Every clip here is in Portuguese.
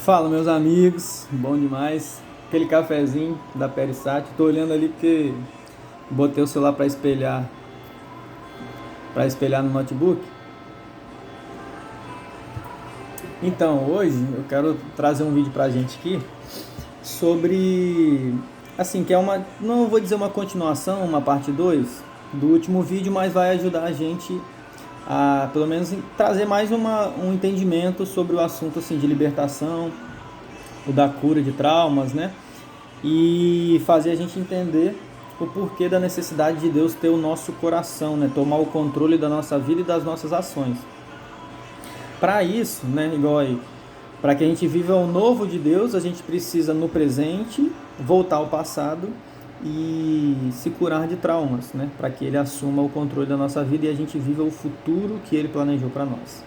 Fala, meus amigos, bom demais. Aquele cafezinho da Perisat. Tô olhando ali porque botei o celular para espelhar no notebook. Então, hoje eu quero trazer um vídeo pra gente aqui sobre assim, que é uma, não vou dizer uma continuação, uma parte 2 do último vídeo, mas vai ajudar a gente a pelo menos trazer mais um entendimento sobre o assunto assim de libertação, o da cura de traumas, né? E fazer a gente entender o porquê da necessidade de Deus ter o nosso coração, né? Tomar o controle da nossa vida e das nossas ações. Para isso, né, igual aí, para que a gente viva o novo de Deus, a gente precisa no presente voltar ao passado e se curar de traumas, né? Para que ele assuma o controle da nossa vida e a gente viva o futuro que ele planejou para nós.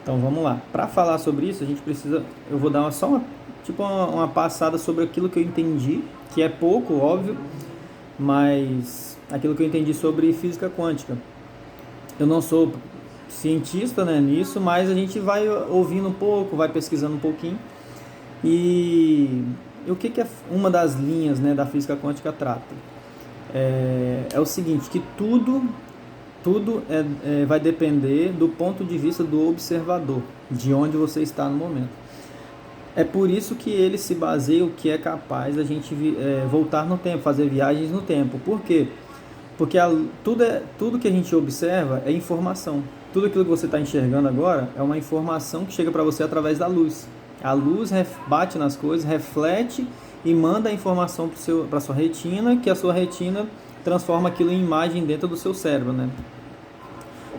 Então vamos lá. Para falar sobre isso, a gente precisa. Eu vou dar uma passada sobre aquilo que eu entendi, que é pouco, óbvio, mas aquilo que eu entendi sobre física quântica. Eu não sou cientista, né, nisso, mas a gente vai ouvindo um pouco, vai pesquisando um pouquinho. E o que é uma das linhas, né, da física quântica trata? É o seguinte, que tudo vai depender do ponto de vista do observador, de onde você está no momento. É por isso que ele se baseia o que é capaz a gente voltar no tempo, fazer viagens no tempo. Por quê? Porque tudo que a gente observa é informação. Tudo aquilo que você está enxergando agora é uma informação que chega para você através da luz. A luz bate nas coisas, reflete e manda a informação para a sua retina, que a sua retina transforma aquilo em imagem dentro do seu cérebro, né?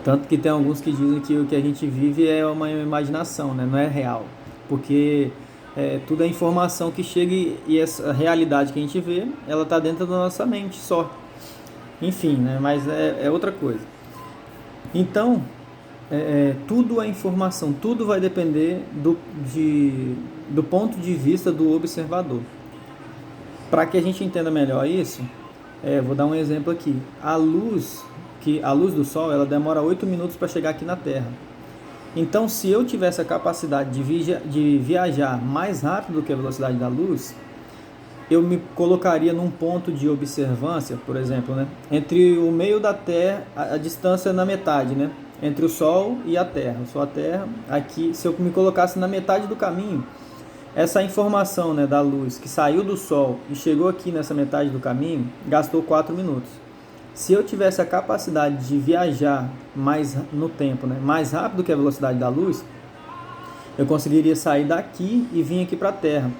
Tanto que tem alguns que dizem que o que a gente vive é uma imaginação, né? Não é real. Porque tudo é informação que chega e essa realidade que a gente vê, ela está dentro da nossa mente só. Enfim, né? Mas é outra coisa. Então, tudo é informação, tudo vai depender do ponto de vista do observador. Para que a gente entenda melhor isso, vou dar um exemplo aqui. A luz do Sol, ela demora 8 minutos para chegar aqui na Terra. Então, se eu tivesse a capacidade de viajar mais rápido do que a velocidade da luz, eu me colocaria num ponto de observância, por exemplo, né? Entre o meio da Terra, a distância na metade, né? Entre o Sol e a Terra. O Sol e a Terra, aqui, se eu me colocasse na metade do caminho, essa informação, né, da luz que saiu do Sol e chegou aqui nessa metade do caminho, gastou 4 minutos. Se eu tivesse a capacidade de viajar mais no tempo, né, mais rápido que a velocidade da luz, eu conseguiria sair daqui e vir aqui para a Terra.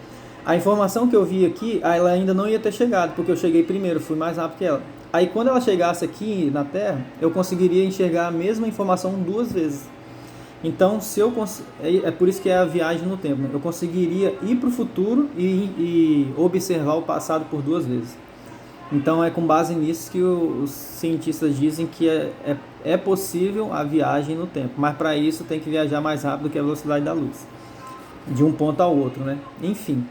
A informação que eu vi aqui, ela ainda não ia ter chegado, porque eu cheguei primeiro, fui mais rápido que ela. Aí quando ela chegasse aqui na Terra, eu conseguiria enxergar a mesma informação 2 vezes. Então, é por isso que é a viagem no tempo, né? Eu conseguiria ir para o futuro e observar o passado por 2 vezes. Então, é com base nisso que os cientistas dizem que é possível a viagem no tempo. Mas para isso tem que viajar mais rápido que a velocidade da luz, de um ponto ao outro, né? Enfim,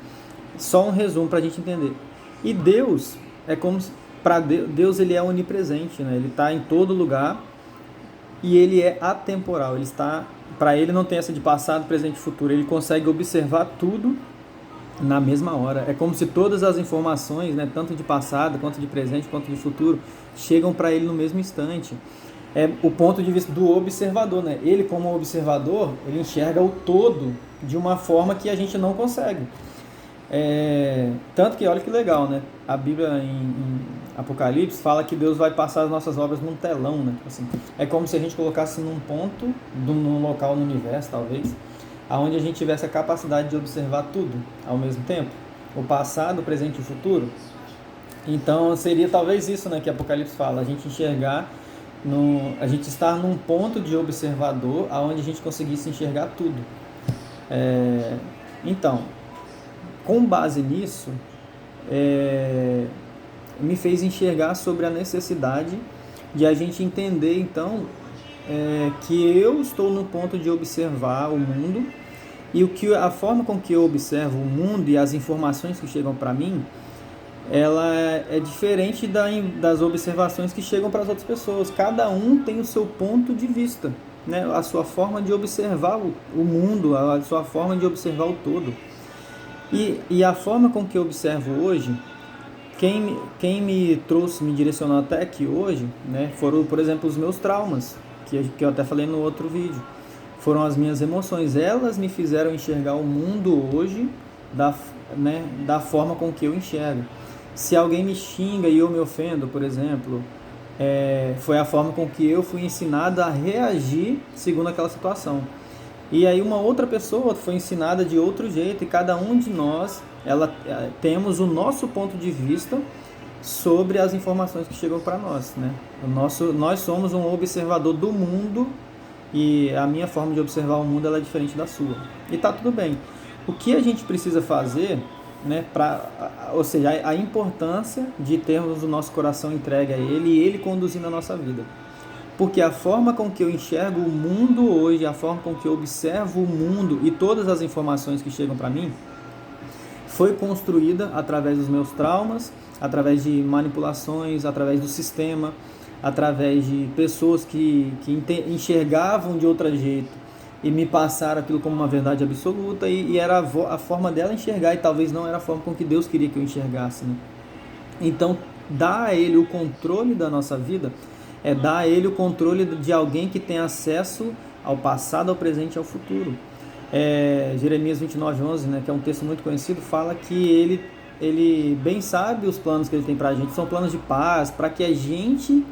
só um resumo para a gente entender. E Deus, para Deus ele é onipresente, né? Ele está em todo lugar e ele é atemporal. Para ele não tem essa de passado, presente e futuro. Ele consegue observar tudo na mesma hora. É como se todas as informações, né, tanto de passado, quanto de presente, quanto de futuro, chegam para ele no mesmo instante. É o ponto de vista do observador, né? Ele, como observador, ele enxerga o todo de uma forma que a gente não consegue. Tanto que, olha que legal, né? A Bíblia em Apocalipse fala que Deus vai passar as nossas obras num telão, né? Assim, é como se a gente colocasse num ponto, num local no universo, talvez, aonde a gente tivesse a capacidade de observar tudo ao mesmo tempo, o passado, o presente e o futuro. Então seria talvez isso, né, que Apocalipse fala, a gente enxergar, a gente estar num ponto de observador aonde a gente conseguisse enxergar tudo. Então, com base nisso, me fez enxergar sobre a necessidade de a gente entender, então, que eu estou no ponto de observar o mundo e a forma com que eu observo o mundo e as informações que chegam para mim, ela é diferente das observações que chegam para as outras pessoas. Cada um tem o seu ponto de vista. né, a sua forma de observar o mundo, a sua forma de observar o todo. E a forma com que eu observo hoje, quem me trouxe, me direcionou até aqui hoje, né, foram, por exemplo, os meus traumas, que eu até falei no outro vídeo. Foram as minhas emoções. Elas me fizeram enxergar o mundo hoje da forma com que eu enxergo. Se alguém me xinga e eu me ofendo, por exemplo, foi a forma com que eu fui ensinado a reagir segundo aquela situação. E aí uma outra pessoa foi ensinada de outro jeito, e cada um de nós temos o nosso ponto de vista sobre as informações que chegam para nós, né? Nós somos um observador do mundo, e a minha forma de observar o mundo ela é diferente da sua. E tá tudo bem. O que a gente precisa fazer, né, ou seja, a importância de termos o nosso coração entregue a Ele e Ele conduzindo a nossa vida. Porque a forma com que eu enxergo o mundo hoje, a forma com que eu observo o mundo e todas as informações que chegam para mim, foi construída através dos meus traumas, através de manipulações, através do sistema, através de pessoas que enxergavam de outro jeito e me passaram aquilo como uma verdade absoluta, e era a forma dela enxergar, e talvez não era a forma com que Deus queria que eu enxergasse, né? Então, dar a Ele o controle da nossa vida é dar a Ele o controle de alguém que tem acesso ao passado, ao presente e ao futuro. Jeremias 29:11, né, que é um texto muito conhecido, fala que ele bem sabe os planos que Ele tem pra gente, são planos de paz, para que a gente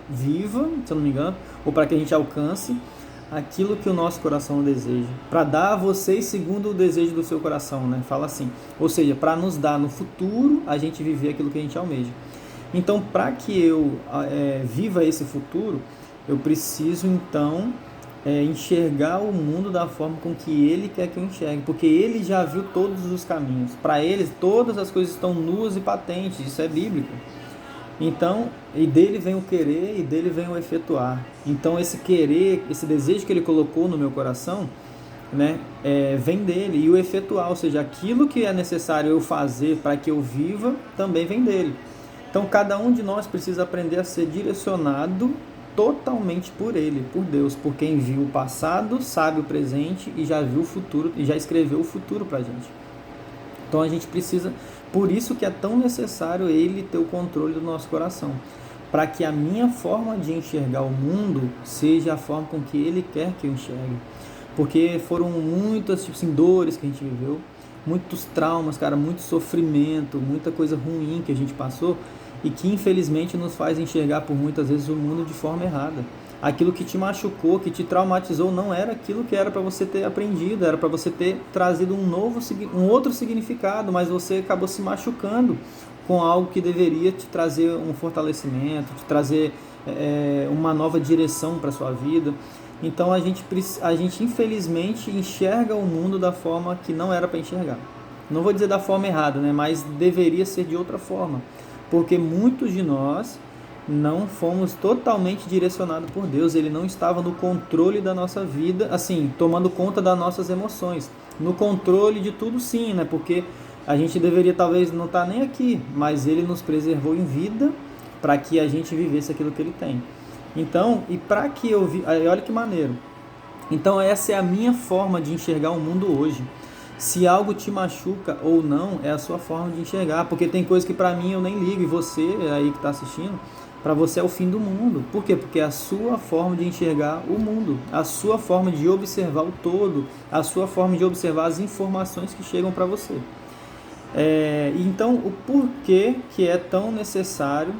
viva, se eu não me engano, ou para que a gente alcance aquilo que o nosso coração deseja, para dar a vocês segundo o desejo do seu coração, né? Fala assim, ou seja, para nos dar no futuro a gente viver aquilo que a gente almeja. Então, para que eu viva esse futuro, eu preciso então enxergar o mundo da forma com que Ele quer que eu enxergue, porque Ele já viu todos os caminhos. Para Ele, todas as coisas estão nuas e patentes, isso é bíblico. Então, e dele vem o querer e dele vem o efetuar. Então, esse querer, esse desejo que Ele colocou no meu coração, né, vem dele. E o efetuar, ou seja, aquilo que é necessário eu fazer para que eu viva, também vem dele. Então, cada um de nós precisa aprender a ser direcionado totalmente por Ele, por Deus, por quem viu o passado, sabe o presente e já viu o futuro, e já escreveu o futuro para a gente. Então, a gente precisa, por isso que é tão necessário Ele ter o controle do nosso coração, para que a minha forma de enxergar o mundo seja a forma com que Ele quer que eu enxergue. Porque foram muitas dores que a gente viveu, muitos traumas, cara, muito sofrimento, muita coisa ruim que a gente passou, e que infelizmente nos faz enxergar por muitas vezes o mundo de forma errada. Aquilo que te machucou, que te traumatizou, não era aquilo que era para você ter aprendido, era para você ter trazido um outro significado, mas você acabou se machucando com algo que deveria te trazer um fortalecimento, te trazer uma nova direção para a sua vida. Então a gente infelizmente enxerga o mundo da forma que não era para enxergar. Não vou dizer da forma errada, né? Mas deveria ser de outra forma. Porque muitos de nós não fomos totalmente direcionados por Deus. Ele não estava no controle da nossa vida, assim, tomando conta das nossas emoções. No controle de tudo, sim, né? Porque a gente deveria talvez não estar nem aqui, mas Ele nos preservou em vida para que a gente vivesse aquilo que Ele tem. Então, e para que eu olha que maneiro. Então, essa é a minha forma de enxergar o mundo hoje. Se algo te machuca ou não, é a sua forma de enxergar, porque tem coisa que para mim eu nem ligo, e você aí que está assistindo, para você é o fim do mundo. Por quê? Porque é a sua forma de enxergar o mundo, a sua forma de observar o todo, a sua forma de observar as informações que chegam para você. Então, o porquê que é tão necessário,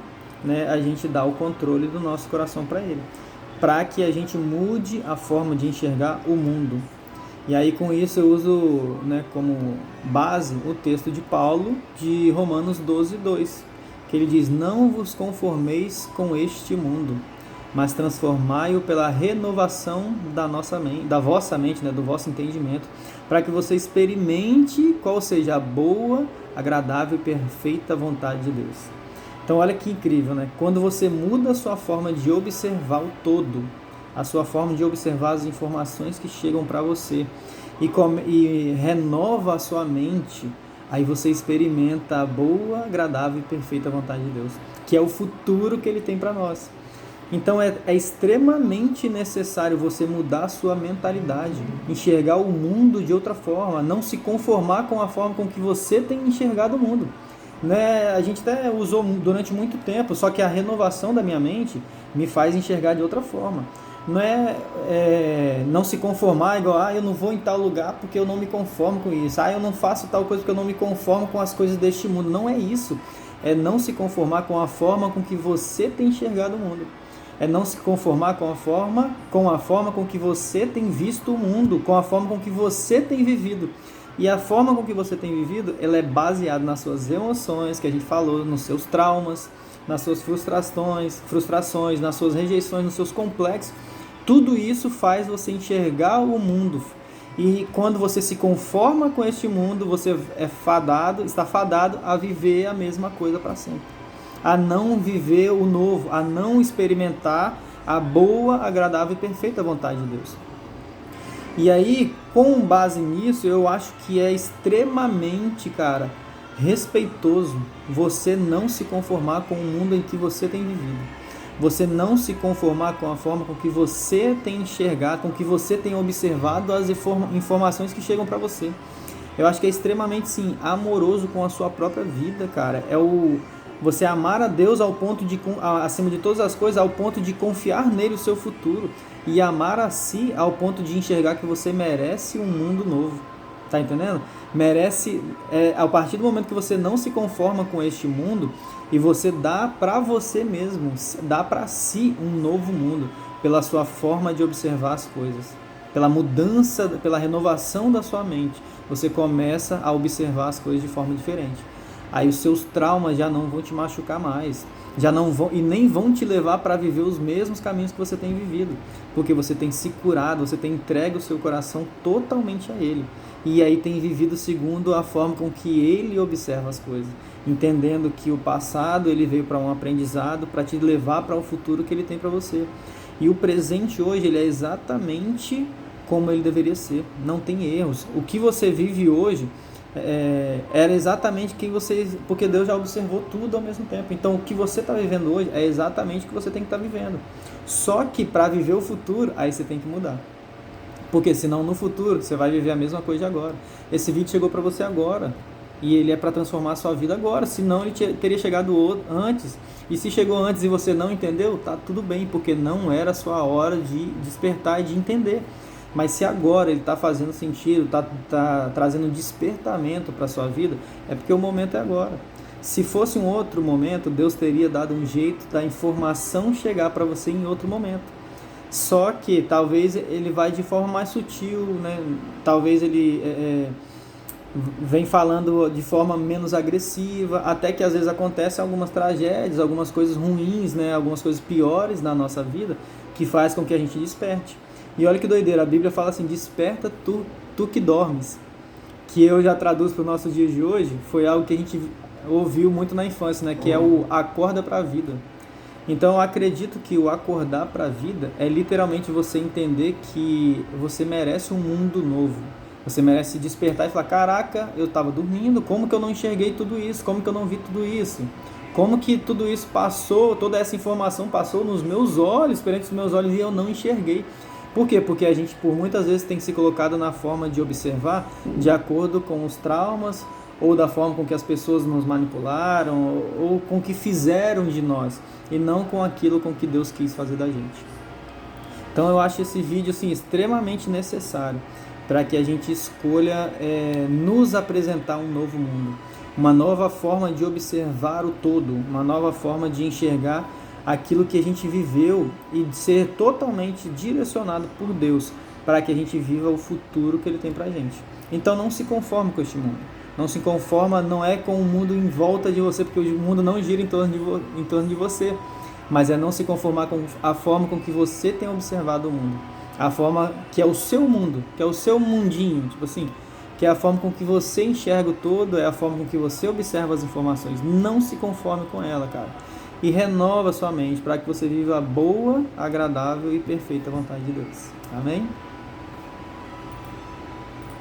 né, a gente dar o controle do nosso coração para Ele, para que a gente mude a forma de enxergar o mundo. E aí com isso eu uso, né, como base o texto de Paulo de Romanos 12:2, que ele diz: não vos conformeis com este mundo, mas transformai-o pela renovação da vossa mente, né, do vosso entendimento, para que você experimente qual seja a boa, agradável e perfeita vontade de Deus. Então olha que incrível, né? Quando você muda a sua forma de observar o todo, a sua forma de observar as informações que chegam para você e renova a sua mente, aí você experimenta a boa, agradável e perfeita vontade de Deus, que é o futuro que Ele tem para nós. Então é extremamente necessário você mudar a sua mentalidade, enxergar o mundo de outra forma, não se conformar com a forma com que você tem enxergado o mundo. Né? A gente até usou durante muito tempo, só que a renovação da minha mente me faz enxergar de outra forma. Não não se conformar igual, eu não vou em tal lugar porque eu não me conformo com isso, eu não faço tal coisa porque eu não me conformo com as coisas deste mundo. Não é isso. É não se conformar com a forma com que você tem enxergado o mundo. É não se conformar com a forma com que você tem visto o mundo, com a forma com que você tem vivido. E a forma com que você tem vivido, ela é baseada nas suas emoções, que a gente falou, nos seus traumas, nas suas frustrações, nas suas rejeições, nos seus complexos. Tudo isso faz você enxergar o mundo. E quando você se conforma com este mundo, você está fadado a viver a mesma coisa para sempre. A não viver o novo, a não experimentar a boa, agradável e perfeita vontade de Deus. E aí, com base nisso, eu acho que é extremamente, cara, respeitoso você não se conformar com o mundo em que você tem vivido. Você não se conformar com a forma com que você tem enxergado, com que você tem observado as informações que chegam para você. Eu acho que é extremamente, sim, amoroso com a sua própria vida, cara. Você amar a Deus ao ponto de, acima de todas as coisas, ao ponto de confiar nele o seu futuro. E amar a si ao ponto de enxergar que você merece um mundo novo. Tá entendendo? Merece, a partir do momento que você não se conforma com este mundo e você dá para você mesmo, dá para si um novo mundo, pela sua forma de observar as coisas, pela mudança, pela renovação da sua mente, você começa a observar as coisas de forma diferente. Aí os seus traumas já não vão te machucar mais, já não vão e nem vão te levar para viver os mesmos caminhos que você tem vivido, porque você tem se curado, você tem entregue o seu coração totalmente a Ele, e aí tem vivido segundo a forma com que Ele observa as coisas, entendendo que o passado ele veio para um aprendizado, para te levar para o futuro que Ele tem para você, e o presente hoje ele é exatamente como ele deveria ser, não tem erros. O que você vive hoje era exatamente porque Deus já observou tudo ao mesmo tempo. Então o que você está vivendo hoje é exatamente o que você tem que estar vivendo. Só que para viver o futuro, aí você tem que mudar. Porque senão no futuro você vai viver a mesma coisa de agora. Esse vídeo chegou para você agora. E ele é para transformar a sua vida agora. Senão ele teria chegado antes. E se chegou antes e você não entendeu, tá tudo bem. Porque não era a sua hora de despertar e de entender. Mas se agora ele está fazendo sentido, está trazendo despertamento para a sua vida, é porque o momento é agora. Se fosse um outro momento, Deus teria dado um jeito da informação chegar para você em outro momento. Só que talvez ele vai de forma mais sutil, né? Talvez ele vem falando de forma menos agressiva, até que às vezes acontecem algumas tragédias, algumas coisas ruins, né? Algumas coisas piores na nossa vida, que faz com que a gente desperte. E olha que doideira, a Bíblia fala assim, desperta tu que dormes, que eu já traduzo para os nossos dias de hoje, foi algo que a gente ouviu muito na infância, né? Que é o acorda para a vida. Então eu acredito que o acordar para a vida é literalmente você entender que você merece um mundo novo, você merece despertar e falar, caraca, eu estava dormindo, como que eu não enxerguei tudo isso, como que eu não vi tudo isso? Como que tudo isso passou, toda essa informação passou nos meus olhos, perante os meus olhos, e eu não enxerguei. Por quê? Porque a gente, por muitas vezes, tem se colocado na forma de observar de acordo com os traumas, ou da forma com que as pessoas nos manipularam, ou com o que fizeram de nós, e não com aquilo com que Deus quis fazer da gente. Então eu acho esse vídeo assim, extremamente necessário, para que a gente escolha nos apresentar um novo mundo, uma nova forma de observar o todo, uma nova forma de enxergar aquilo que a gente viveu e de ser totalmente direcionado por Deus para que a gente viva o futuro que Ele tem para a gente. Então não se conforme com este mundo. Não se conforma, não é com o mundo em volta de você, porque o mundo não gira em torno de você, mas é não se conformar com a forma com que você tem observado o mundo, a forma que é o seu mundo, que é o seu mundinho, tipo assim, que é a forma com que você enxerga o todo, é a forma com que você observa as informações. Não se conforme com ela, cara. E renova sua mente para que você viva a boa, agradável e perfeita vontade de Deus. Amém?